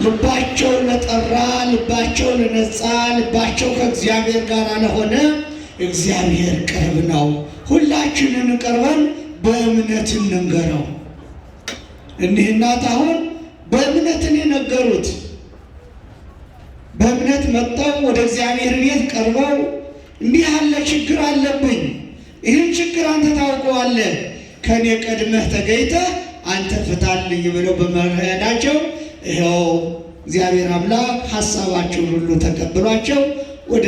ልባቸው ለጠራ፣ ልባቸው ለነጻ፣ ልባቸው ከእግዚአብሔር ጋር ለሆነ እግዚአብሔር ቅርብ ነው። ሁላችንን ቀርበን በእምነት እንንገረው። እኒህ እናት አሁን በእምነትን የነገሩት በእምነት መጥተው ወደ እግዚአብሔር ቤት ቀርበው እንዲህ ያለ ችግር አለብኝ፣ ይህን ችግር አንተ ታውቀዋለህ፣ ከኔ ቀድመህ ተገኝተህ አንተ ፍታልኝ ብለው በመሄዳቸው ይኸው እግዚአብሔር አምላክ ሐሳባቸውን ሁሉ ተቀብሏቸው ወደ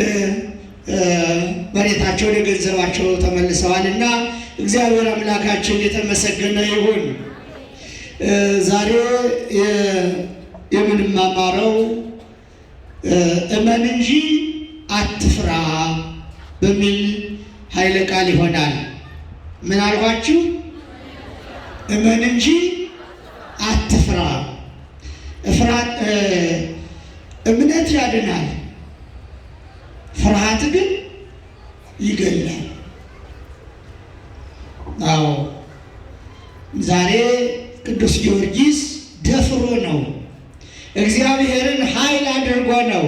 መሬታቸው ወደ ገንዘባቸው ተመልሰዋልና እግዚአብሔር አምላካችን የተመሰገነ ይሁን። ዛሬ የምንማማረው እመን እንጂ አትፍራ በሚል ኃይለ ቃል ይሆናል። ምን አልኋችሁ? እመን እንጂ አትፍራ። እምነት ያድናል፣ ፍርሃት ግን ይገላል። አዎ ዛሬ ቅዱስ ጊዮርጊስ ደፍሮ ነው፣ እግዚአብሔርን ኃይል አድርጎ ነው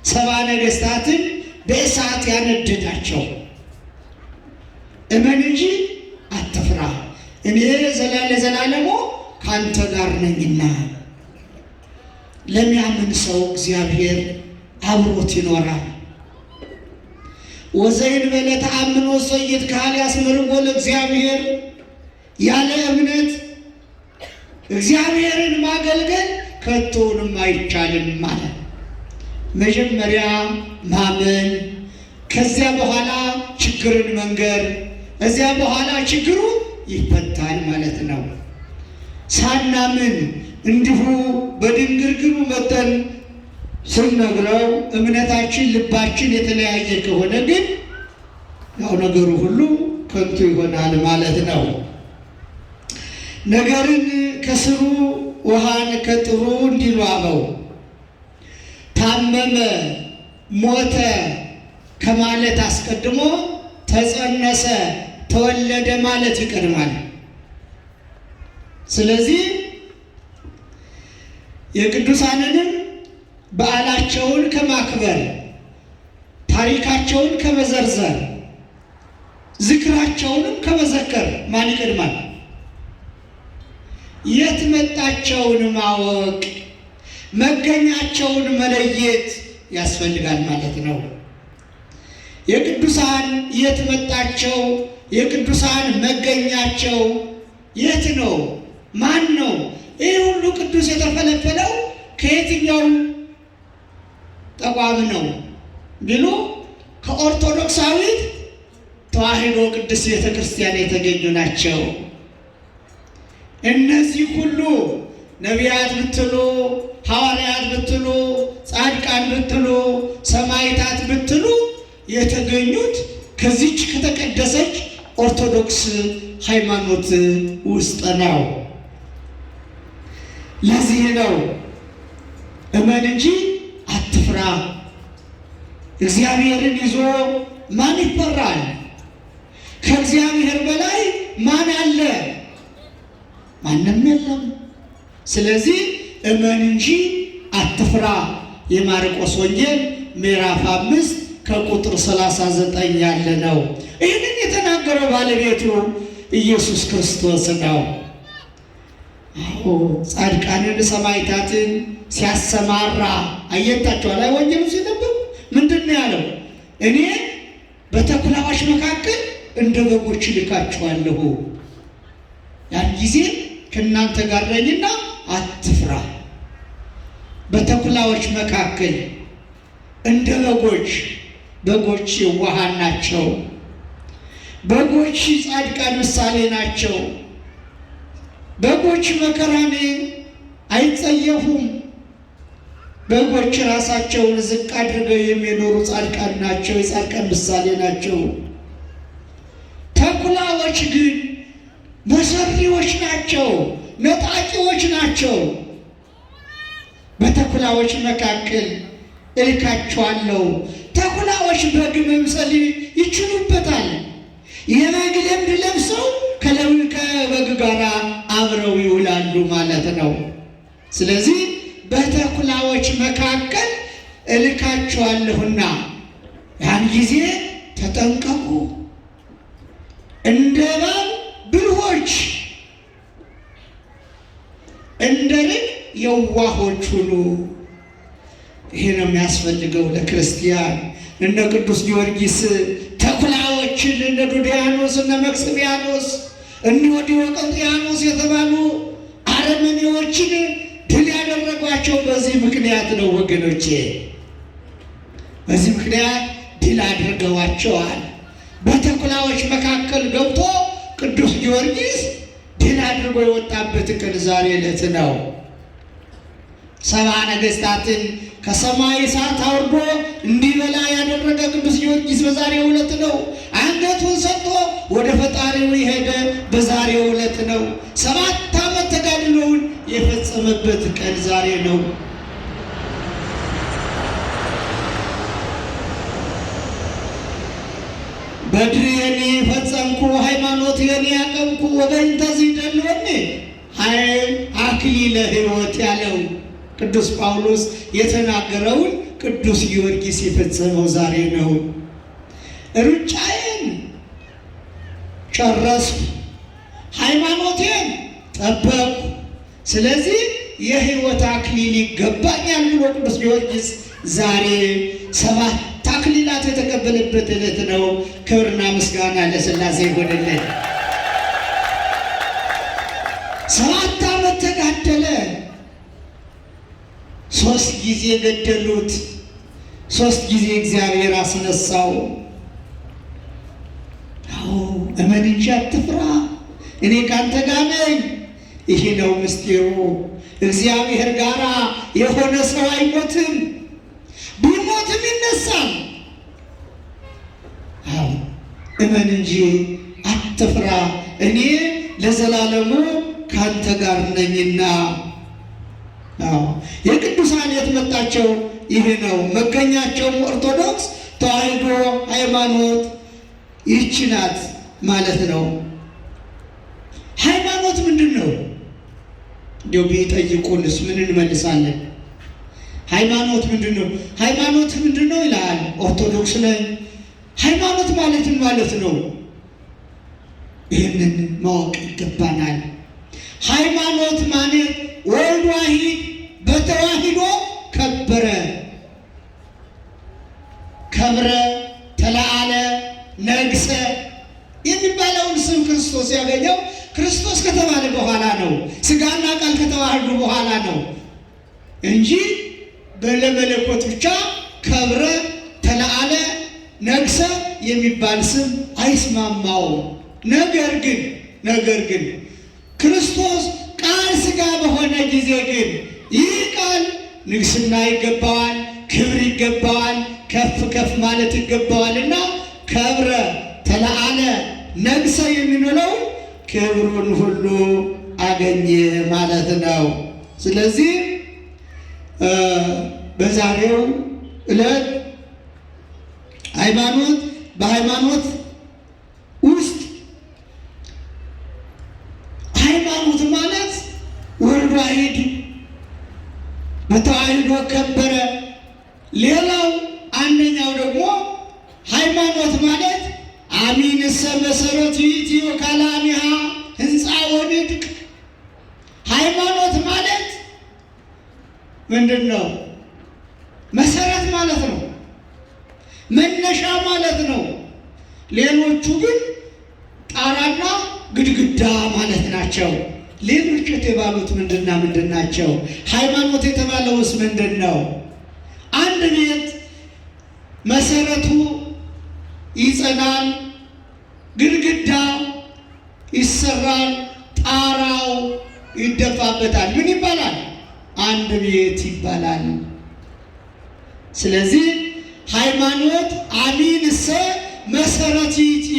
70 ነገሥታትን በእሳት ያነደዳቸው። እመን እንጂ አትፍራ፣ እኔ ለዘላለሙ ካንተ ጋር ነኝና። ለሚያምን ሰው እግዚአብሔር አብሮት ይኖራል። ወዘእንበለ ተአምኖ ይትከሀል ያስመርዎ ለእግዚአብሔር። ያለ እምነት እግዚአብሔርን ማገልገል ከቶንም አይቻልም ማለት። መጀመሪያ ማመን፣ ከዚያ በኋላ ችግርን መንገር፣ እዚያ በኋላ ችግሩ ይፈታል ማለት ነው። ሳናምን እንዲሁ በድንግርግሩ መጠን ስንነግረው እምነታችን ልባችን የተለያየ ከሆነ ግን ያው ነገሩ ሁሉ ከንቱ ይሆናል ማለት ነው። ነገርን ከስሩ ውሃን ከጥሩ እንዲሉ አበው ታመመ ሞተ ከማለት አስቀድሞ ተጸነሰ ተወለደ ማለት ይቀድማል። ስለዚህ የቅዱሳንንም በዓላቸውን ከማክበር ታሪካቸውን ከመዘርዘር ዝክራቸውንም ከመዘከር ማን ይቀድማል? የት መጣቸውን ማወቅ መገኛቸውን መለየት ያስፈልጋል ማለት ነው። የቅዱሳን የት መጣቸው? የቅዱሳን መገኛቸው የት ነው? ማን ነው? ይህ ሁሉ ቅዱስ የተፈለፈለው ከየትኛው ተቋም ነው ቢሉ ከኦርቶዶክሳዊት ተዋሕዶ ቅድስት ቤተ ክርስቲያን የተገኙ ናቸው። እነዚህ ሁሉ ነቢያት ብትሉ፣ ሐዋርያት ብትሉ፣ ጻድቃን ብትሉ፣ ሰማዕታት ብትሉ የተገኙት ከዚች ከተቀደሰች ኦርቶዶክስ ሃይማኖት ውስጥ ነው። ለዚህ ነው እመን እንጂ አትፍራ። እግዚአብሔርን ይዞ ማን ይፈራል? ከእግዚአብሔር በላይ ማን አለ? ማንም የለም። ስለዚህ እመን እንጂ አትፍራ። የማርቆስ ወንጌል ምዕራፍ 5 ከቁጥር 39 ያለ ነው። ይህንን የተናገረው ባለቤቱ ኢየሱስ ክርስቶስ ነው። አዎ ጻድቃንን ሰማዕታትን ሲያሰማራ አየታቸዋል። ላይ ወንጌሉ ሲነበብ ምንድን ነው ያለው? እኔ በተኩላዎች መካከል እንደ በጎች ልካችኋለሁ፣ ያን ጊዜ ከእናንተ ጋር ነኝና አትፍራ። በተኩላዎች መካከል እንደ በጎች የዋሃን ናቸው። በጎች ጻድቃን ምሳሌ ናቸው። በጎች መከራን አይጸየፉም። በጎች ራሳቸውን ዝቅ አድርገው የሚኖሩ ጻድቃን ናቸው፣ የጻድቃን ምሳሌ ናቸው። ተኩላዎች ግን መሰሪዎች ናቸው፣ ነጣቂዎች ናቸው። በተኩላዎች መካከል እልካቸዋለሁ። ተኩላዎች በግ መምሰል ይችሉበታል። የበግ ለምድ ለብሰው ከበግ ጋር አብረው ይውላሉ ማለት ነው። ስለዚህ በተኩላዎች መካከል እልካችኋለሁና ያን ጊዜ ተጠንቀቁ፣ እንደ እባብ ብልሆች፣ እንደ ርግብ የዋሆች ሁኑ። ይሄ ነው የሚያስፈልገው ለክርስቲያን። እነ ቅዱስ ጊዮርጊስ ተኩላዎችን እነ ዱድያኖስ እነ መክስሚያኖስ እነ ዲዮቅልጥያኖስ የተባሉ አረመኔዎችን ድል ያደረጓቸው በዚህ ምክንያት ነው ወገኖቼ። በዚህ ምክንያት ድል አድርገዋቸዋል። በተኩላዎች መካከል ገብቶ ቅዱስ ጊዮርጊስ ድል አድርጎ የወጣበት ቀን ዛሬ ዕለት ነው። 70 ነገሥታትን ከሰማይ እሳት አውርዶ እንዲበላ ያደረገ ቅዱስ ጊዮርጊስ በዛሬው ዕለት ነው። አንገቱን ሰጥቶ ወደ ፈጣሪው የሄደ በዛሬው ዕለት ነው። 7 ዓመት ተጋድሎውን የፈጸመበት ቀን ዛሬ ነው። በድሬኒ ፈጸምኩ ሃይማኖቴን ያቀምኩ ወበእንተ ዝደልወኒ አክሊለ ሕይወት ያለው ቅዱስ ጳውሎስ የተናገረውን ቅዱስ ጊዮርጊስ የፈጸመው ዛሬ ነው። ሩጫዬን ጨረስኩ፣ ሃይማኖቴን ጠበቅኩ፣ ስለዚህ የሕይወት አክሊል ይገባኛል ብሎ ቅዱስ ጊዮርጊስ ዛሬ 7 አክሊላት የተቀበለበት ዕለት ነው። ክብርና ምስጋና ለሥላሴ ይሁንልን። 7 ዓመት ተጋደለ። 3 ጊዜ ገደሉት። 3 ጊዜ እግዚአብሔር አስነሳው። አዎ እመን እንጂ አትፍራ፣ እኔ ካንተ ጋር ነኝ። ይሄ ነው ምስጢሩ። እግዚአብሔር ጋር የሆነ ሰው አይሞትም፣ ቢሞትም ይነሳል። አዎ እመን እንጂ አትፍራ፣ እኔ ለዘላለሙ ካንተ ጋር ነኝና። አዎ የቅዱሳን የት መጣቸው? ይሄ ነው መገኛቸው። ኦርቶዶክስ ተዋሕዶ ሃይማኖት ይህች ናት ማለት ነው። ሃይማኖት ምንድን ነው? እንዲያው ቢጠይቁንስ ምን እንመልሳለን? ሃይማኖት ምንድን ነው? ሃይማኖት ምንድን ነው ይላል። ኦርቶዶክስ ነኝ። ሃይማኖት ማለትን ማለት ነው። ይህንን ማወቅ ይገባናል። ሃይማኖት ማለት ወልድ ዋሂድ በተዋሂዶ ከበረ፣ ከብረ፣ ተለዓለ፣ ነግሰ የሚባለውን ስም ክርስቶስ ያገኘው ክርስቶስ ከተባለ በኋላ ነው። ሥጋና ቃል ከተዋህዱ በኋላ ነው እንጂ በለመለኮት ብቻ ከብረ፣ ተለዓለ፣ ነግሰ የሚባል ስም አይስማማውም። ነገር ግን ክርስቶስ ቃል ሥጋ በሆነ ጊዜ ግን ይህ ቃል ንግስና ይገባዋል፣ ክብር ይገባዋል፣ ከፍ ከፍ ማለት ይገባዋልና ከብረ፣ ተለዓለ፣ ነግሰ የምንለው ክብሩን ሁሉ አገኘ ማለት ነው። ስለዚህ በዛሬው ዕለት በሃይማኖት ውስጥ ሃይማኖት ማለት ወልድ ዋሂድ በተዋሕዶ ከበረ። ሌላው አንደኛው ደግሞ ሃይማኖት ማለት አሚንሰ መሰረቱ ይእቲ ወካልአኒሃ ህንፃ ወንድቅ። ሃይማኖት ማለት ምንድን ነው? መሰረት ማለት ነው፣ መነሻ ማለት ነው። ሌሎቹ ግን ጣራና ግድግዳ ማለት ናቸው። ሌሎች የተባሉት ምንድን ናቸው? ሃይማኖት የተባለውስ ምንድን ነው? አንድ ቤት መሰረቱ ይጸናል፣ ግድግዳው ይሰራል፣ ጣራው ይደፋበታል። ምን ይባላል? አንድ ቤት ይባላል። ስለዚህ ሃይማኖት አሚንሰ መሰረት ይእቲ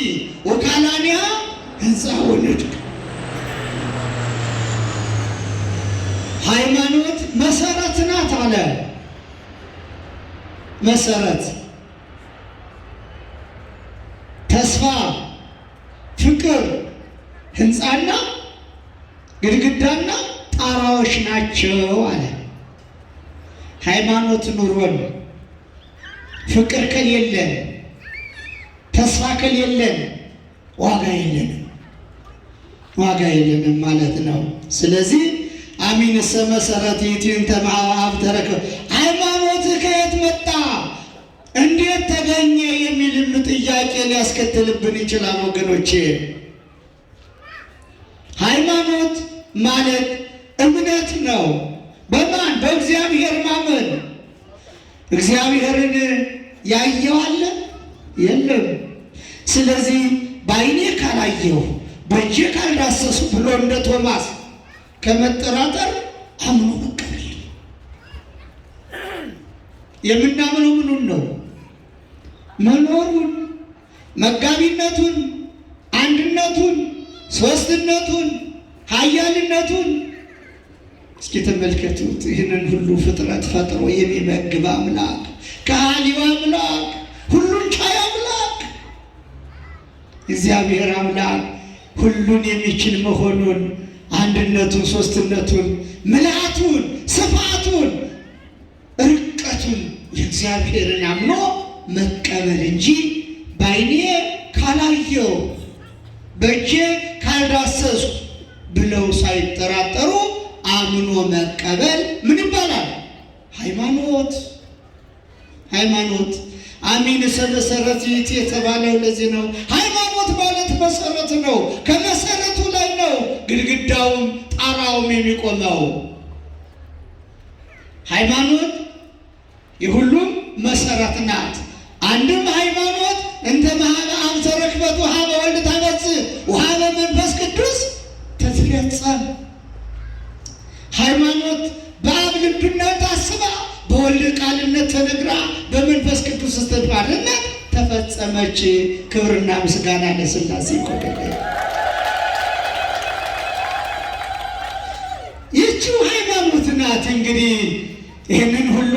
ወካልአኒሃ ህንፃ ወንድቅ። ሃይማኖት መሰረት ናት አለ። መሰረት፣ ተስፋ፣ ፍቅር፣ ህንፃና ግድግዳና ጣራዎች ናቸው አለ። ሃይማኖት ኑሮን ፍቅር ከሌለን ተስፋ ከሌለን ዋጋ የለንም ማለት ነው። ስለዚህ አሚንሰ መሰረት ይእቲንተ እምኀበ ተረከበ ሃይማኖት ከየት መጣ እንዴት ተገኘ የሚልም ጥያቄ ሊያስከትልብን ይችላል ወገኖቼ። ሃይማኖት ማለት እምነት ነው። በማን? በእግዚአብሔር ማመን። እግዚአብሔርን ያየው አለ? የለም። ስለዚህ በዓይኔ ካላየው በእጄ ካልዳሰሱ ብሎ እንደ ቶማስ ከመጠራጠር አምኖ መቀበል። የምናምነው ምኑን ነው? መኖሩን፣ መጋቢነቱን፣ አንድነቱን፣ ሦስትነቱን፣ ኃያልነቱን። እስኪ ተመልከቱት። ይህንን ሁሉ ፍጥረት ፈጥሮ የሚመግብ አምላክ፣ ከሃሊው አምላክ፣ ሁሉን ቻይ አምላክ እግዚአብሔር አምላክ ሁሉን የሚችል መሆኑን፣ አንድነቱን፣ ሦስትነቱን፣ ምልአቱን፣ ስፋቱን፣ ርቀቱን የእግዚአብሔርን አምኖ መቀበል እንጂ በዓይኔ ካላየው በእጄ ካልዳሰሱ ብለው ሳይጠራጠሩ አምኖ መቀበል ምን ይባላል? ሃይማኖት። አሚንሰ መሰረት ይእቲ የተባለው ለዚህ ነው። ሃይማኖት ማለት መሰረት ነው። ከመሰረቱ ላይ ነው ግድግዳውም ጣራውም የሚቆመው። ሃይማኖት የሁሉም መሰረት ናት። አንድም ሃይማኖት እንተ እምኀበ አብ ተረክበት ወኀበ ወልድ ታበጽሕ ወኀበ መንፈስ ቅዱስ ትትፌጸም። ሃይማኖት በአብ ልብነት ታስባ በወልድ ቃልነት ተነግራ በመንፈስ ቅዱስ እስትንፋስነት ተፈጸመች። ክብርና ምስጋና ለሥላሴ ይቆየን። ይህችው ሃይማኖት ናት እንግዲህ ይህንን ሁሉ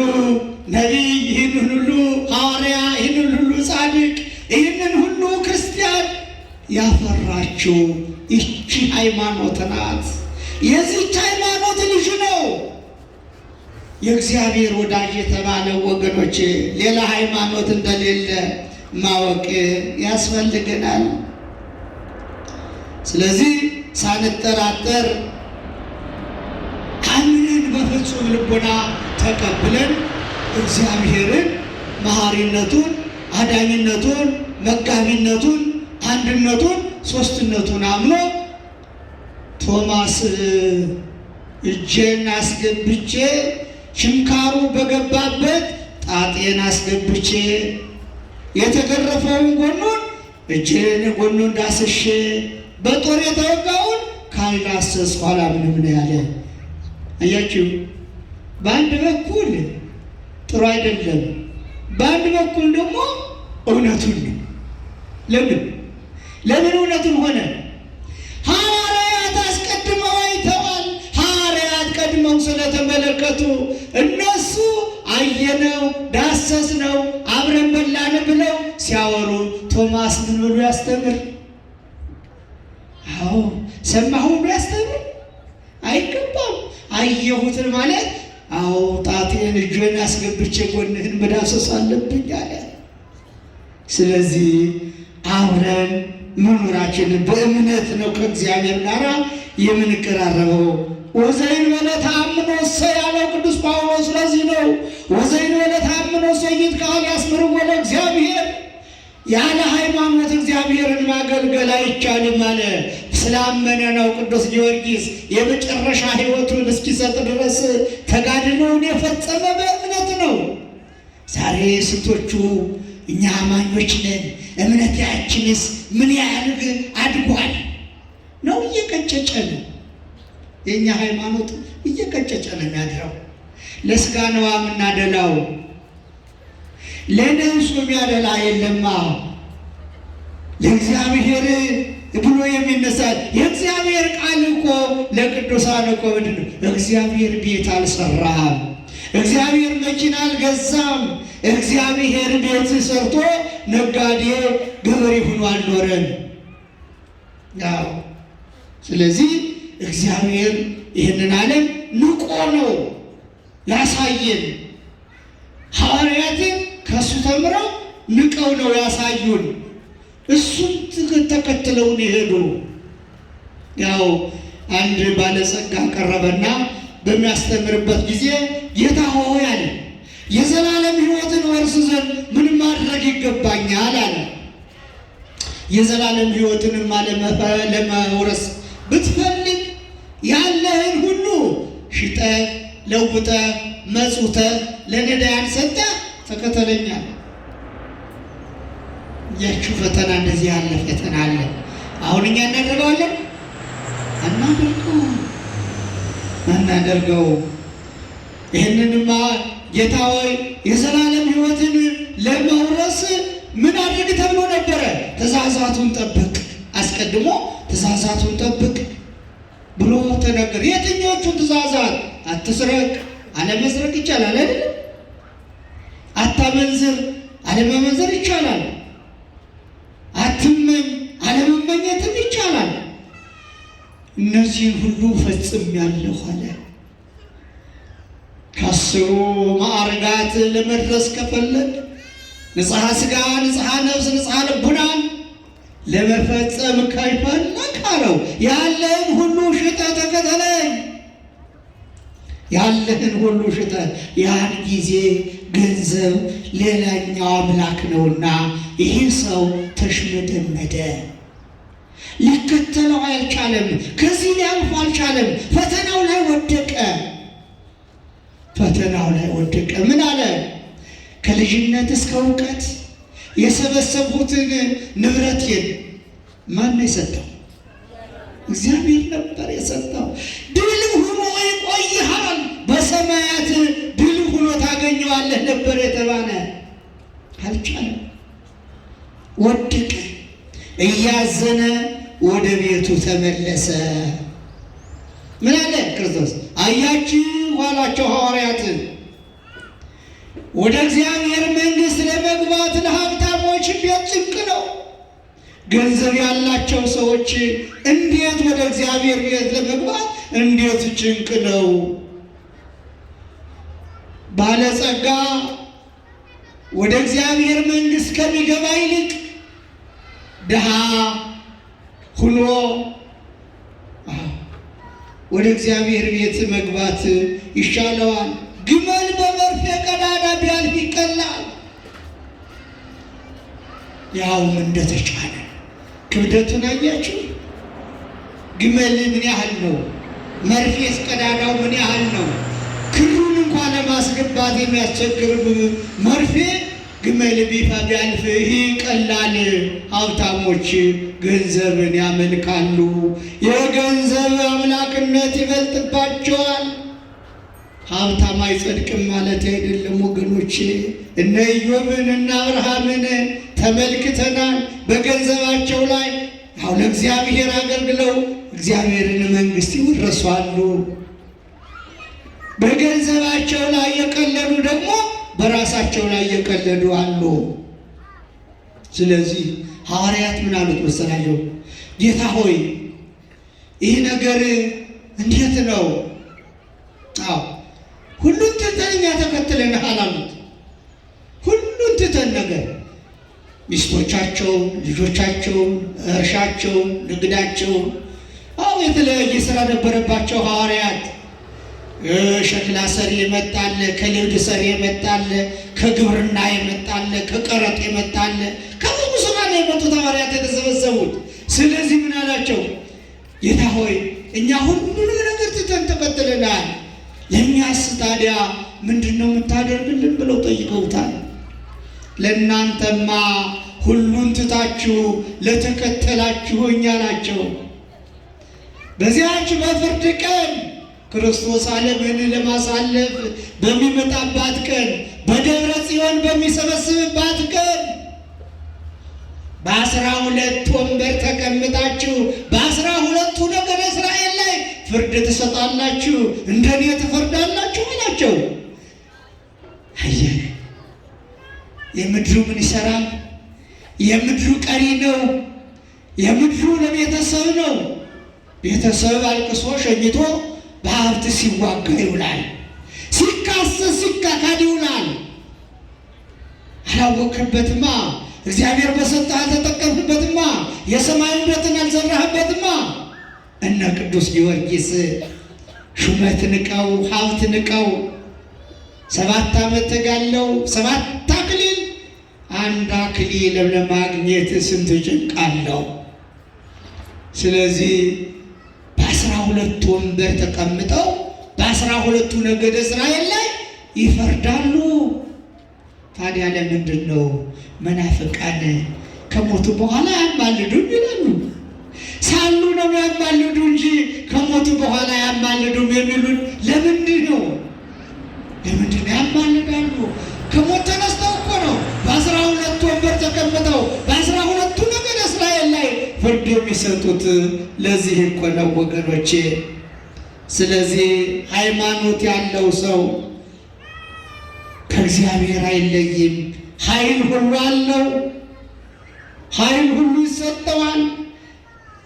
ነቢይ፣ ይህንን ሁሉ ሐዋርያ፣ ይህንን ሁሉ ጻድቅ፣ ይህንን ሁሉ ክርስቲያን ያፈራችው ይቺ ሃይማኖት ናት። የዚች ሃይማኖት ልጅ ነው የእግዚአብሔር ወዳጅ የተባለው ወገኖች። ሌላ ሃይማኖት እንደሌለ ማወቅ ያስፈልገናል። ስለዚህ ሳንጠራጠር አምነን በፍጹም ልቦና ተቀብለን እግዚአብሔርን መሐሪነቱን፣ አዳኝነቱን፣ መጋቢነቱን፣ አንድነቱን፣ ሦስትነቱን አምኖ ቶማስ እጄን አስገብቼ ችንካሩ በገባበት ጣቴን አስገብቼ የተገረፈውን ጎኑን እጄን ጎኑን ዳስሼ በጦር የተወጋውን ካልዳሰስኩ አላምንም ነው ያለ። አያችሁ፣ በአንድ በኩል ጥሩ አይደለም፣ በአንድ በኩል ደግሞ እውነቱን ነው። ለምን እውነቱን ሆነ? ሐዋርያት አስቀድመው አይተዋል። ሐዋርያት ቀድመው ስለተመለከቱ እነሱ አየነው፣ ዳሰስነው፣ አብረን በላን ብለው ሲያወሩ ቶማስ ምን ብሎ ያስተምር? አዎ ሰማሁ ብሎ ያስተምር አይገባም። አየሁትን ማለት አዎ ጣቴን እጄን አስገብቼ ጎንህን መዳሰስ አለብኝ አለ። ስለዚህ አብረን መኖራችንን በእምነት ነው ከእግዚአብሔር ጋር የምንቀራረበው። ወዘእንበለ ተአምኖ እሰይ ያለው ቅዱስ ጳውሎስ ስለዚህ ነው። ወዘእንበለ ተአምኖ እሰይ ይትከሀል ያስምርዎ ለእግዚአብሔር። ያለ ሃይማኖት እግዚአብሔርን ማገልገል አይቻልም አለ። ስላመነ ነው ቅዱስ ጊዮርጊስ የመጨረሻ ሕይወቱን እስኪሰጥ ድረስ ተጋድሎውን የፈጸመ በእምነት ነው። ዛሬ ስንቶቹ እኛ አማኞች ነን፣ እምነታችንስ ምን ያህል አድጓል ነው? እየቀጨጨ ነው። የእኛ ሃይማኖት እየቀጨጨ ነው የሚያድረው። ለስጋ ነዋ የምናደላው፣ ለነፍሱ የሚያደላ የለማ። ለእግዚአብሔር ብሎ የሚነሳል። የእግዚአብሔር ቃል እኮ ለቅዱሳን እኮ ምንድን ነው? እግዚአብሔር ቤት አልሰራም፣ እግዚአብሔር መኪና አልገዛም፣ እግዚአብሔር ቤት ሰርቶ ነጋዴ ገበሬ ሆኖ አልኖረም። ያው ስለዚህ እግዚአብሔር ይህንን ዓለም ንቆ ነው ያሳየን። ሐዋርያትን ከእሱ ተምረው ንቀው ነው ያሳዩን። እሱን ተከትለውን ይሄዱ። ያው አንድ ባለጸጋ ቀረበና በሚያስተምርበት ጊዜ ጌታ ሆይ አለ፣ የዘላለም ሕይወትን ወርስ ዘንድ ምን ማድረግ ይገባኛል አለ። የዘላለም ሕይወትንም ለመውረስ ብትፈልግ ያለህን ሁሉ ሽጠህ ለውጠህ መጽውተህ ለነዳያን ሰጠህ ተከተለኛል። ያችሁ ፈተና እንደዚህ ያለ ፈተና አለ። አሁን እኛ እናደርገዋለን አናደርገው። ይህንንማ ጌታ ሆይ የዘላለም ሕይወትን ለመውረስ ምን አድርግ ተብሎ ነበረ? ትእዛዛቱን ጠብቅ፣ አስቀድሞ ትእዛዛቱን ጠብቅ ብሎ ተነገረ። የትኞቹን ትእዛዛት? አትስረቅ፣ አለመስረቅ ይቻላል አይደል? አታመንዝር፣ አለመመንዘር ይቻላል። አትመኝ፣ አለመመኘትም ይቻላል። እነዚህን ሁሉ ፈጽሜያለሁ አለ። ከአስሩ ማዕርጋት ለመድረስ ከፈለግ ንጽሐ ሥጋ፣ ንጽሐ ነፍስ፣ ንጽሐ ልቡናን ለመፈጸም ከፈለግ አለው ያለህን ሁሉ ሽጠህ ተከተለኝ። ያለህን ሁሉ ሽጠህ። ያን ጊዜ ገንዘብ ሌላኛው አምላክ ነውና ይህ ሰው ተሽመደመደ። ሊከተለው አልቻለም። ከዚህ ሊያልፍ አልቻለም። ፈተናው ላይ ወደቀ። ምን አለ? ከልጅነት እስከ እውቀት የሰበሰብሁትን ንብረቴን ማን ነው የሰጠው? እግዚአብሔር ነበር የሰጠው። ድል ሆኖ ይቆይሃል፣ በሰማያት ድል ሆኖ ታገኘዋለህ ነበር የተባለ። አልቻለም፣ ወደቀ። እያዘነ ወደ ቤቱ ተመለሰ። ምን አለ ክርስቶስ? አያችሁ አላቸው ሐዋርያትን፣ ወደ እግዚአብሔር መንግሥት ለመግባት ለሀብታሞች ቤት ጭንቅ ነው። ገንዘብ ያላቸው ሰዎች እንዴት ወደ እግዚአብሔር ቤት ለመግባት እንዴት ጭንቅ ነው። ባለጸጋ ወደ እግዚአብሔር መንግሥት ከሚገባ ይልቅ ድሃ ሁኖ ወደ እግዚአብሔር ቤት መግባት ይሻለዋል። ግመል በመርፌ ቀዳዳ ቢያልፍ ይቀላል፣ ያውም እንደተጫነ። ክብደቱን አያችሁ? ግመል ምን ያህል ነው? መርፌስ ቀዳዳው ምን ያህል ነው? ክሩን እንኳን ለማስገባት የሚያስቸግር መርፌ ግመል ቢያልፍ ይህ ቀላል። ሀብታሞች ገንዘብን ያመልካሉ፣ የገንዘብ አምላክነት ይበልጥባቸዋል። ሀብታም አይጸድቅም ማለት አይደለም ወገኖቼ። እነ ኢዮብን እና አብርሃምን ተመልክተናል። በገንዘባቸው ላይ ያው ለእግዚአብሔር አገልግለው እግዚአብሔርን መንግሥት ይወርሳሉ። በገንዘባቸው ላይ የቀለዱ ደግሞ በራሳቸው ላይ የቀለዱ አሉ። ስለዚህ ሐዋርያት ምን አሉት መሰላቸው? ጌታ ሆይ ይህ ነገር እንዴት ነው? ሁሉን ትተን እኛ ተከትለንሃል አሉት። ሁሉን ትተን ነገር ሚስቶቻቸውን፣ ልጆቻቸውን፣ እርሻቸውን፣ ንግዳቸውን የተለያየ ስራ ነበረባቸው ሐዋርያት። ሸክላ ሰሪ የመጣለ፣ ከልብድ ሰሪ የመጣለ፣ ከግብርና የመጣለ፣ ከቀረጥ የመጣለ፣ ከብዙ ስራ ነው የመጡት ሐዋርያት የተሰበሰቡት። ስለዚህ ምን አላቸው? ጌታ ሆይ እኛ ሁሉንም ነገር ትተን ተከትለናል፣ ለእኛስ ታዲያ ምንድን ነው የምታደርግልን ብለው ጠይቀውታል። ለእናንተማ ሁሉን ትታችሁ ለተከተላችሁኝ አላቸው። በዚያች በፍርድ ቀን ክርስቶስ ዓለምን ለማሳለፍ በሚመጣባት ቀን፣ በደብረ ጽዮን በሚሰበስብባት ቀን በ12 ወንበር ተቀምጣችሁ በ12ቱ ነገደ እስራኤል ላይ ፍርድ ትሰጣላችሁ፣ እንደኔ ትፈርዳላችሁ አላቸው። አየህ፣ የምድሩ ምን ይሰራል? የምድሩ ቀሪ ነው። የምድሩ ለቤተሰብ ነው። ቤተሰብ አልቅሶ ሸኝቶ በሀብት ሲዋጋ ይውላል፣ ሲካሰስ ሲካካድ ይውላል። አላወቅህበትማ፣ እግዚአብሔር በሰጠህ አልተጠቀምህበትማ፣ የሰማይ ምድርን አልዘራህበትማ። እነ ቅዱስ ጊዮርጊስ ሹመት ንቀው ሀብት ንቀው 7 ዓመት ተጋለው 7 አክሊል፣ አንድ አክሊል ለማግኘት ስንት ጭንቅ አለው። ስለዚህ በ12 ወንበር ተቀምጠው በ12ቱ ነገደ እስራኤል ላይ ይፈርዳሉ። ታዲያ ለምንድን ነው መናፍቃን ከሞቱ በኋላ ያማልዱን ይላሉ? ሳሉ ነው ያማልዱ እንጂ ከሞቱ በኋላ ያማልዱም የሚሉን ለምንድን ነው? ለምንድን ነው ያማልዳሉ? ከሞት ተነስተው እኮ ነው በ12 ወንበር ተቀምጠው በ12ቱ ነገደ እስራኤል ላይ ፍርድ የሚሰጡት። ለዚህ እኮ ነው ወገኖቼ። ስለዚህ ሃይማኖት ያለው ሰው ከእግዚአብሔር አይለይም። ኃይል ሁሉ አለው፣ ኃይል ሁሉ ይሰጠዋል።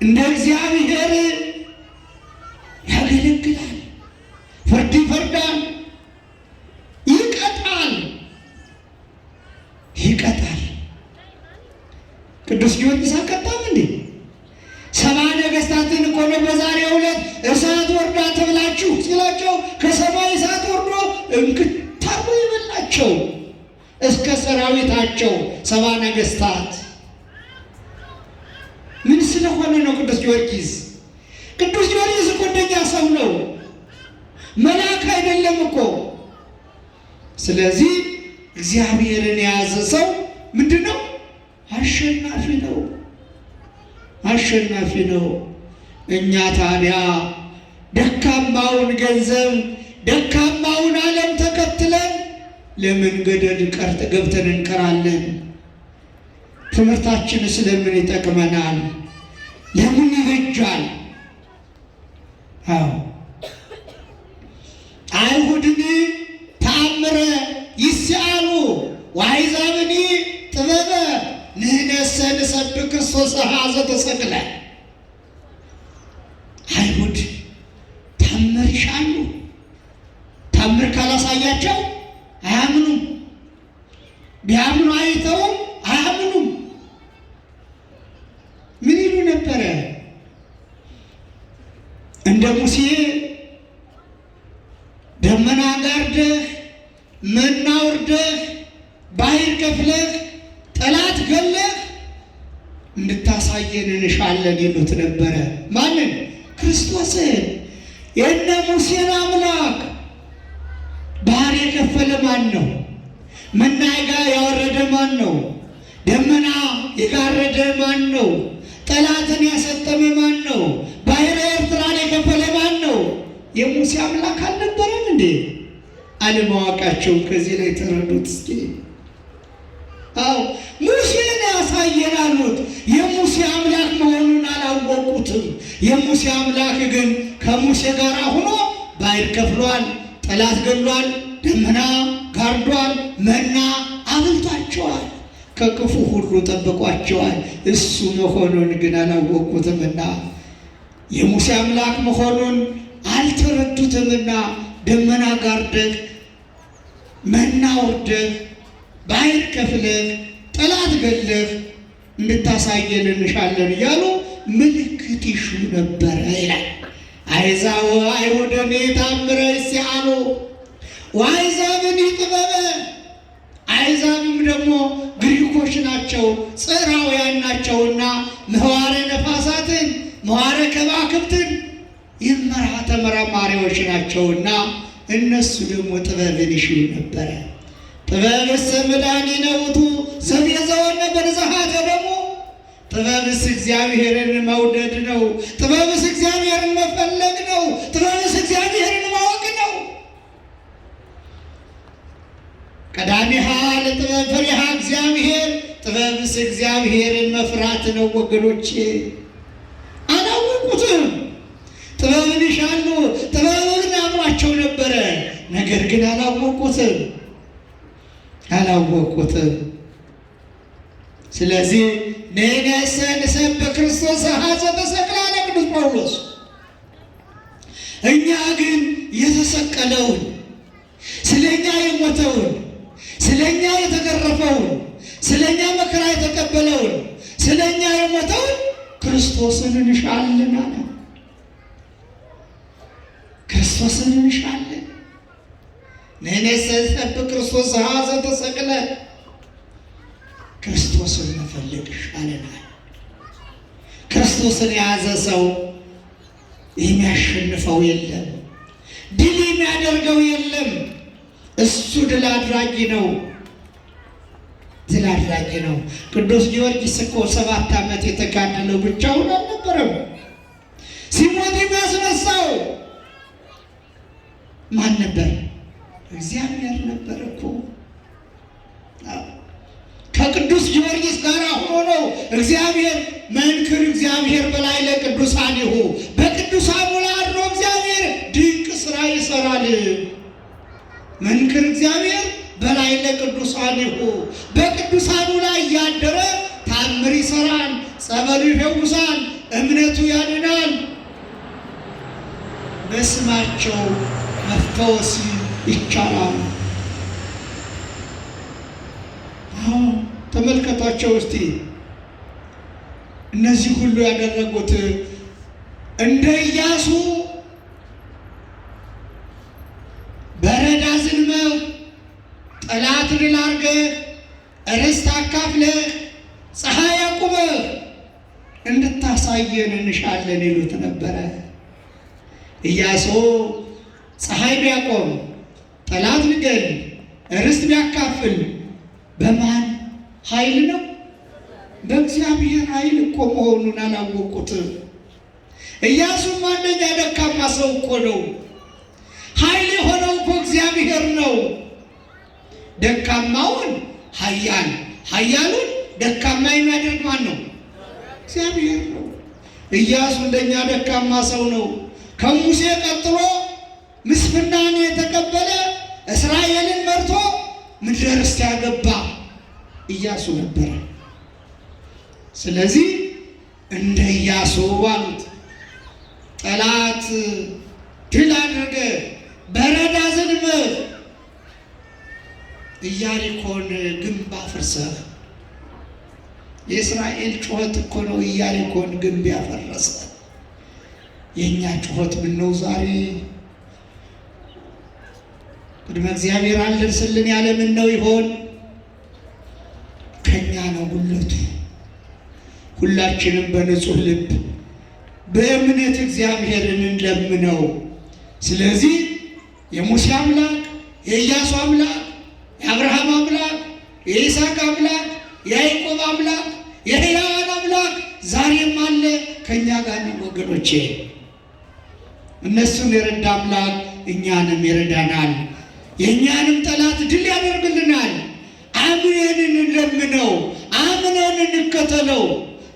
እንደ እግዚአብሔር ያገለግላል፣ ፍርድ ይፈርዳል፣ ይቀጣል። ቅዱስ ጊዮርጊስ አልቀጣም እንዴ? 70 ነገሥታትን እኮ ነው በዛሬው ዕለት እሳት ወርዳ ተብላችሁ ሲላቸው ከሰማይ እሳት ወርዶ እንክታሩ ይበላቸው እስከ ሰራዊታቸው 70 ነገሥታት። ምን ስለሆነ ነው ቅዱስ ጊዮርጊስ? ቅዱስ ጊዮርጊስ እኮ እንደኛ ሰው ነው፣ መልአክ አይደለም እኮ። ስለዚህ እግዚአብሔርን የያዘ ሰው ምንድን ነው? አሸናፊ ነው፣ አሸናፊ ነው። እኛ ታዲያ ደካማውን ገንዘብ ደካማውን ዓለም ተከትለን ለምን ገደል ገብተን እንቀራለን? ትምህርታችን ስለምን ይጠቅመናል? ለምን ይበጃል? አዎ አይሁድኒ ተአምረ ይስአሉ ወአሕዛብኒ ጥበበ ንሕነሰ ንሰብክ ክርስቶስ ዘተሰቅለ። አይሁድ ታምር ይሻሉ። ታምር ካላሳያቸው አያምኑም። ቢያምኑ አይተውም አያምኑም። ምን ይሉ ነበረ? እንደ ሙሴ ደመና ጋርደህ መና ወርደህ ባህር ከፍለህ ጠላት ገለህ እንድታሳየን እንሻለን ይሉት ነበረ። ማንን? ክርስቶስን። የእነ ሙሴን አምላክ ባህር የከፈለ ማን ነው? መና ያወረደ ማን ነው? ደመና የጋረደ ማን ነው? ጠላትን ያሰጠመ ማን ነው? ባህረ ኤርትራን የከፈለ ማን ነው? የሙሴ አምላክ አልነበረም እንዴ? አለማወቃቸውን ከዚህ ላይ ተረዱት እስኪ። አዎ ሙሴን ያሳየን አሉት። የሙሴ አምላክ መሆኑን አላወቁትም። የሙሴ አምላክ ግን ከሙሴ ጋር ሆኖ ባህር ከፍሏል፣ ጠላት ገሏል፣ ደመና ጋርዷል፣ መና አብልቷቸዋል፣ ከክፉ ሁሉ ጠብቋቸዋል። እሱ መሆኑን ግን አላወቁትምና የሙሴ አምላክ መሆኑን አልተረዱትምና ደመና ጋርደህ መና ወርደህ ባህር ከፍለህ ጠላት ገለህ እንድታሳየን እንሻለን እያሉ ምልክት ይሹ ነበረ ይላል። አሕዛብ አይሁድኒ ተአምረ ይስአሉ ወአሕዛብኒ ጥበበ። አሕዛብም ደግሞ ግሪኮች ናቸው፣ ጽራውያን ናቸውና ምህዋረ ነፋሳትን ምህዋረ ከዋክብትን የመርሃ ተመራማሪዎች ናቸውና እነሱ ደግሞ ጥበብን ይሹ ነበረ። ጥበብስ መድኃኒነ ውእቱ ዘቤዛወነ በንዝሃተ ደሙ። ጥበብስ እግዚአብሔርን መውደድ ነው። ጥበብስ እግዚአብሔርን መፈለግ ነው። ጥበብስ እግዚአብሔርን ማወቅ ነው። ቀዳሚሃ ለጥበብ ፈሪሃ እግዚአብሔር። ጥበብስ እግዚአብሔርን መፍራት ነው። ወገኖቼ አላወቁትም። ጥበብን ይሻሉ፣ ጥበብን አምሯቸው ነበረ። ነገር ግን አላወቁትም። ስለዚህ ንሕነሰ ንሰብክ ክርስቶስ ዘተሰቅለ አለ ቅዱስ ጳውሎስ። እኛ ግን የተሰቀለውን ስለኛ የሞተውን ስለኛ የተገረፈውን ስለኛ መከራ የተቀበለውን ስለኛ የሞተውን ክርስቶስን እንሻለን አለ። ክርስቶስን እንሻለን። ነነሰ ክርስቶስ ሀዘ ተሰቅለ ክርስቶስን መፈለግ ይሻለናል። ክርስቶስን የያዘ ሰው የሚያሸንፈው የለም፣ ድል የሚያደርገው የለም። እሱ ድል አድራጊ ነው። ድል አድራጊ ነው። ቅዱስ ጊዮርጊስ እኮ 7 ዓመት የተጋደለው ብቻውን አልነበረም። ሲሞት የሚያስነሳው ማን ነበር? እግዚአብሔር ነበር እኮ። ከቅዱስ ጊዮርጊስ ጋር ሆኖ ነው እግዚአብሔር መንክር እግዚአብሔር በላይ ለቅዱሳኒሁ በቅዱሳኑ ላይ አድሮ እግዚአብሔር ድንቅ ስራ ይሰራል። መንክር እግዚአብሔር በላይ ለቅዱሳኒሁ በቅዱሳኑ ላይ ያደረ ታምር ይሰራል። ጸበሉ ይፈውሳል፣ እምነቱ ያድናል። በስማቸው መፈወስ ይቻላል። ተመልከቷቸው እስቲ። እነዚህ ሁሉ ያደረጉት እንደ ኢያሱ በረዳ ዝልመህ ጠላት ድል አድርገህ ርስት አካፍለህ ፀሐይ አቁመህ እንድታሳየን እንሻለን ይሉት ነበረ። ኢያሱ ፀሐይ ቢያቆም ጠላት ቢገል ርስት ቢያካፍል በማን ኃይል ነው? በእግዚአብሔር ኃይል እኮ መሆኑን አላወቁት። ኢያሱም አንደኛ ደካማ ሰው እኮ ነው። ኃይል የሆነው እኮ እግዚአብሔር ነው። ደካማውን ኃያል፣ ኃያሉን ደካማ የሚያደርግ ማን ነው? እግዚአብሔር ነው። ኢያሱ እንደኛ ደካማ ሰው ነው። ከሙሴ ቀጥሎ ምስፍናን የተቀበለ እስራኤልን መርቶ ምድረ ርስት ያገባ ኢያሱ ነበረ። ስለዚህ እንደ ኢያሱ ባሉት ጠላት ድል አድርገ በረዳ ዝልመህ ኢያሪኮን ግንብ አፍርሰህ። የእስራኤል ጩኸት እኮ ነው ኢያሪኮን ግንብ ያፈረሰ። የእኛ ጩኸት ምነው ዛሬ ቅድመ እግዚአብሔር አልደርስልን ያለ ምን ነው ይሆን? ከኛ ነው ጉለቱ። ሁላችንም በንጹህ ልብ በእምነት እግዚአብሔርን እንለምነው። ስለዚህ የሙሴ አምላክ፣ የኢያሱ አምላክ፣ የአብርሃም አምላክ፣ የይስሐቅ አምላክ፣ የያዕቆብ አምላክ፣ የሕያዋን አምላክ ዛሬም አለ፣ ከእኛ ጋር ነው ወገኖቼ። እነሱን የረዳ አምላክ እኛንም ይረዳናል። የእኛንም ጠላት ድል ያደርግልናል። አምነን እንለምነው፣ አምነን እንከተለው።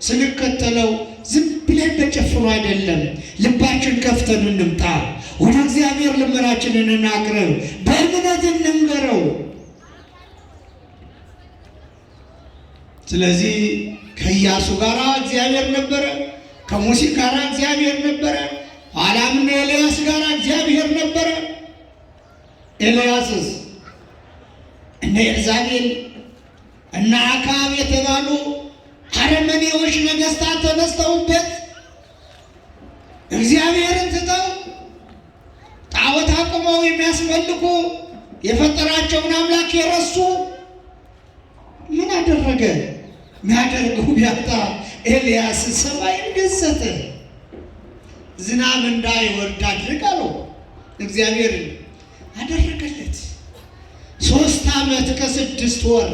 ስንከተለው ዝም ብለን በጨፍኖ አይደለም፣ ልባችን ከፍተን እንምጣ። ወደ እግዚአብሔር ልመናችንን እናቅርብ፣ በእምነት እንንገረው። ስለዚህ ከኢያሱ ጋር እግዚአብሔር ነበረ፣ ከሙሴ ጋር እግዚአብሔር ነበረ፣ ኋላም ኤልያስ ጋር እግዚአብሔር ነበረ። ኤልያስስ እነ ኤልዛቤል እና አክዓብ የተባሉ አረመኔዎች ነገስታት ተነስተውበት እግዚአብሔርን ትተው ጣዖት አቁመው የሚያስመልኩ የፈጠራቸውን አምላክ የረሱ ምን አደረገ? የሚያደርገው ቢያጣ ኤልያስ ሰማይን ገሰጸ። ዝናብ እንዳይወርድ አድርግ አለው። እግዚአብሔርን አደረገለት። 3 ዓመት ከ6 ወር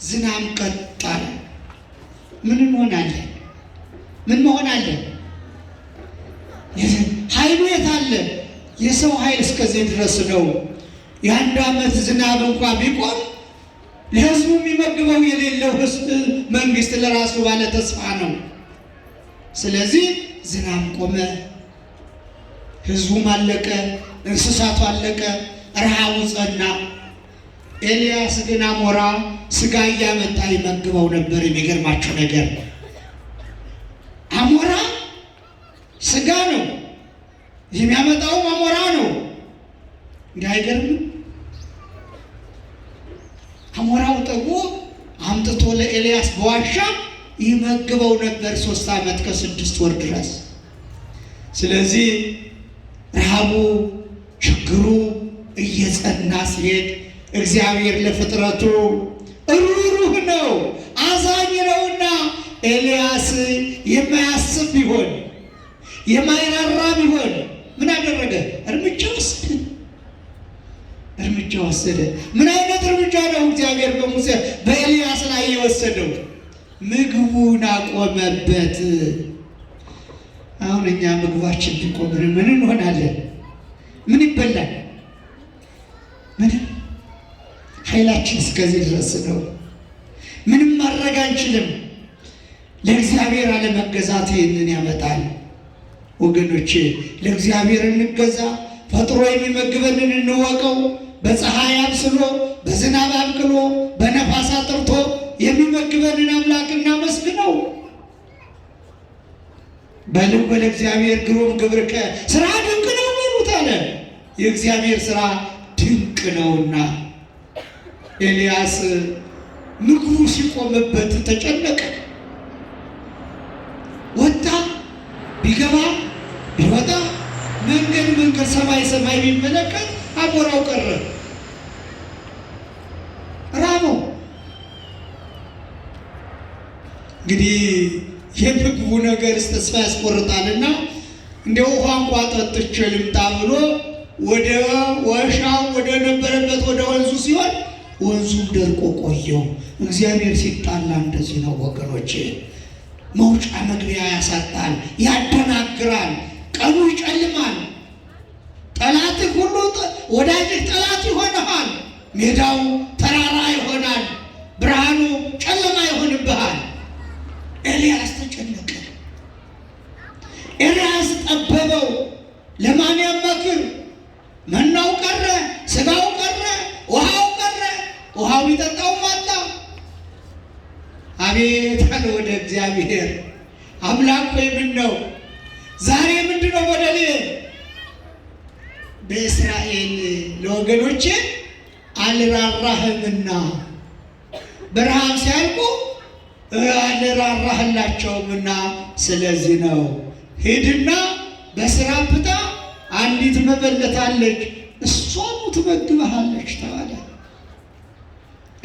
ዝናብ ቀጠለ። ምን እንሆናለን? ምን መሆናለን? ኃይሉ የት አለ? የሰው ኃይል እስከዚህ ድረስ ነው። የ1 ዓመት ዝናብ እንኳን ቢቆም ለሕዝቡ የሚመግበው የሌለው መንግስት ለራሱ ባለ ተስፋ ነው። ስለዚህ ዝናብ ቆመ፣ ሕዝቡም አለቀ፣ እንስሳቱ አለቀ፣ ረሃቡ ጸና። ኤልያስ ግን አሞራ ስጋ እያመጣ ይመግበው ነበር። የሚገርማቸው ነገር አሞራ ስጋ ነው የሚያመጣውም አሞራ ነው። እንዲህ አይገርምም? አሞራው ጠግቦ አምጥቶ ለኤልያስ በዋሻ ይመግበው ነበር 3 ዓመት ከ6 ወር ድረስ። ስለዚህ ረሃቡ ችግሩ እየጸና ሲሄድ እግዚአብሔር ለፍጥረቱ ሩህሩህ ነው፣ አዛኝ ነውና ኤልያስ የማያስብ ቢሆን የማይራራ ቢሆን ምን አደረገ? እርምጃ ወሰደ። ምን አይነት እርምጃ ነው እግዚአብሔር በሙሴ በኤልያስ ላይ የወሰደው? ምግቡን አቆመበት። አሁን እኛ ምግባችን ቢቆም ምን እንሆናለን? ምን ይበላል? ምንም። ኃይላችን እስከዚህ ድረስ ነው። ምንም ማድረግ አንችልም። ለእግዚአብሔር አለመገዛት ይህንን ያመጣል። ወገኖቼ ለእግዚአብሔር እንገዛ። ፈጥሮ የሚመግበንን እንወቀው። በፀሐይ አብስሎ በዝናብ አብቅሎ በነፋስ አጥርቶ የሚመግበንን አምላክ እናመስግነው። በልብ ለእግዚአብሔር ግሩም ግብርከ ስራ ድንቅ ነው በሉት አለ። የእግዚአብሔር ስራ ድንቅ ነውና ኤልያስ ምግቡ ሲቆምበት ተጨነቀ። ወጣ ቢገባ ቢወጣ መንገድ ሰማይ ቢመለከት አሞራው ቀረ። ራበው። እንግዲህ የምግቡ ነገር ተስፋ ያስቆርጣልና እንደ ውሃ እንኳ ጠጥቼ ልምጣ ብሎ ወደ ዋሻው ወደ ነበረበት ወደ ወንዙ ሲሆን ወንዙም ደርቆ ቆየው። እግዚአብሔር ሲጣላ እንደዚህ ነው ወገኖቼ። መውጫ መግቢያ ያሳጣል፣ ያደናግራል። ቀኑ ይጨልማል። ጠላትህ ሁሉ ወዳጅህ ጠላት ይሆንሃል። ሜዳው ተራራ ይሆናል። ብርሃኑ ጨለማ ይሆንብሃል። ኤልያስ ተጨነቀ። ኤልያስ ጠበበው። ለማን ያማክር? መናው ቀረ፣ ስጋው ቀረ፣ ውሃው ቀረ። ውሃው ይጠጣው ማጣ። አቤት አለ ወደ እግዚአብሔር አምላክ ሆይ ምን ነው ዛሬ ምንድነው በደሌ? በእስራኤል ለወገኖቼ አልራራህምና በረሃብ ሲያልቁ አልራራህላቸውምና ስለዚህ ነው ሂድና በስራፕታ አንዲት መበለት አለች እሷኑ ትመግብሃለች ተባለ።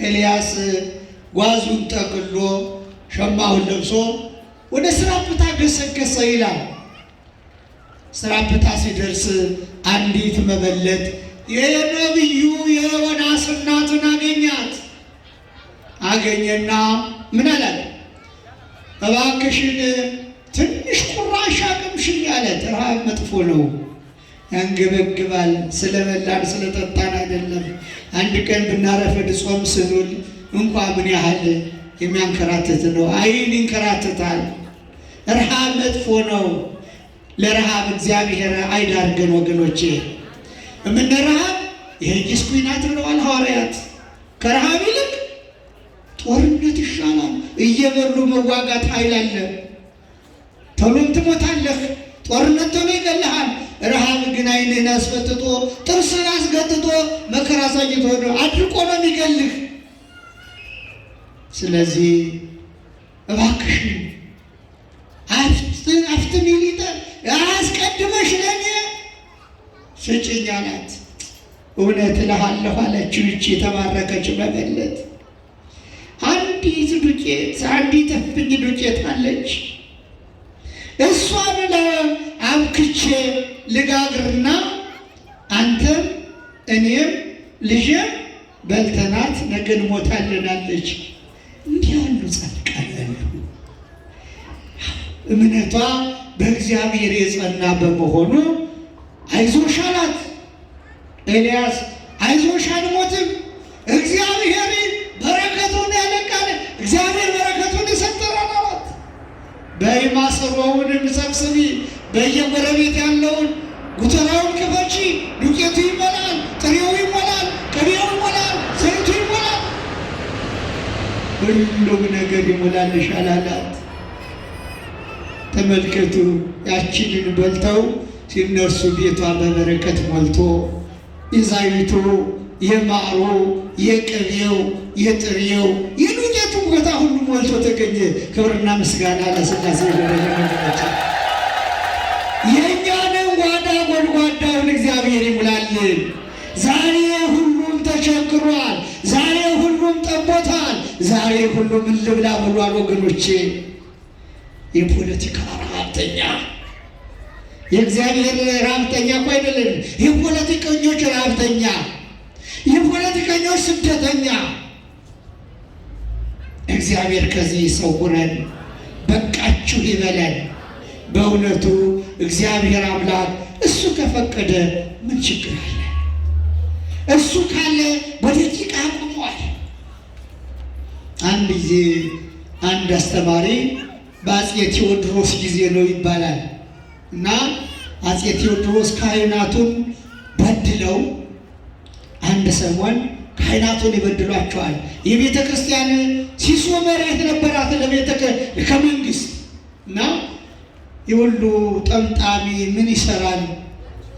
ኤልያስ ጓዙን ጠቅሎ ሸማውን ለብሶ ወደ ስራፕታ ገሰገሰ ይላል። ስራፕታ ሲደርስ አንዲት መበለት የነቢዩ የዮናስ እናትን አገኘና ምን አላት? እባክሽን ትንሽ ቁራሽ አቅምሽኝ አለት። ረሃብ መጥፎ ነው፣ ያንገበግባል። ስለበላን ስለጠጣን አይደለም። አንድ ቀን ብናረፈድ ጾም ስንውል እንኳ ምን ያህል የሚያንከራትት ነው። አይን ይንከራትታል። ረሃብ መጥፎ ነው። ለረሃብ እግዚአብሔር አይዳርገን ወገኖቼ። እምነ ረሃብ የህጅስ ኩናት ብለዋል ሐዋርያት። ከረሃብ ይልቅ ጦርነት ይሻላል። እየበሉ መዋጋት ኃይል አለ። ቶሎም ትሞታለህ። ጦርነት ቶሎ ይገልሃል። ረሃብ ግን አይንህን አስፈትቶ ጥርስን አስገጥጦ መከራ ሳይቶ አድርቆ ነው የሚገልህ። ስለዚህ እባክሽ አፍትን ይሊጠ አስቀድመሽ ለኔ ስጭኝ አላት። እውነት እልሃለሁ አለችው ይህች የተባረከች መበለት። አንዲት እፍኝ ዱቄት አለች። እሷን አብክቼ ልጋግርና አንተም እኔም ልጄም በልተናት ነገ እንሞታለናለች። እንዲህ ያሉ ጻድቃን አሉ። እምነቷ በእግዚአብሔር የጸና በመሆኑ አይዞሽ አላት። ኤልያስ አይዞሽ አልሞትም፣ እግዚአብሔር በረከቱን ያለቃል፣ እግዚአብሔር በረከቱን ይሰጠናል አላት። በማሰሮውን ሰብስቢ፣ በየጎረቤት ያለውን ጉተራውን ክፈቺ፣ ዱቄቱ ይሞላል፣ ጥሬው ይሞላል፣ ቅቤው ይሞላል፣ ዘይቱ ይሞላል፣ ሁሉም ነገር ይሞላልሻል አላት። ተመልከቱ፣ ያችንን በልተው ሲነርሱ ቤቷ በበረከት ሞልቶ የዛይቱ የማሩ የቅቤው የጥሬው የዱቄቱ ቦታ ሁሉ ሞልቶ ተገኘ። ክብርና ምስጋና ለሥላሴ ለወላዲተ የእኛንም ጓዳ ጎድጓዳውን እግዚአብሔር ይሙላልን። ዛሬ ሁሉም ተቸግሯል። ዛሬ ሁሉም ጠቦታል። ዛሬ ሁሉም ልብላ ብሏል። ወገኖቼ የፖለቲካ ረሃብተኛ የእግዚአብሔር ረሃብተኛ እኮ አይደለም። የፖለቲከኞች ረሃብተኛ፣ የፖለቲከኞች ስደተኛ። እግዚአብሔር ከዚህ ይሰውረን፣ በቃችሁ ይበለን። በእውነቱ እግዚአብሔር አምላክ እሱ ከፈቀደ ምን ችግር አለ? እሱ ካለ በደቂቃ ቆሟል። አንድ ጊዜ አንድ አስተማሪ በአፄ ቴዎድሮስ ጊዜ ነው ይባላል እና አፄ ቴዎድሮስ ካህናቱን በድለው አንድ ሰሞን ካህናቱን ይበድሏቸዋል። የቤተ ክርስቲያን ሲሶ መሬት ነበራት ከመንግስት እና የሁሉ ጠምጣሚ ምን ይሰራል?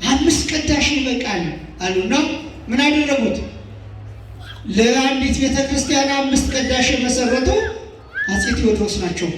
5 ቀዳሽ ይበቃል አሉና ምን አደረጉት? ለአንዲት ቤተ ክርስቲያን 5 ቀዳሽ የመሰረቱ አፄ ቴዎድሮስ ናቸው።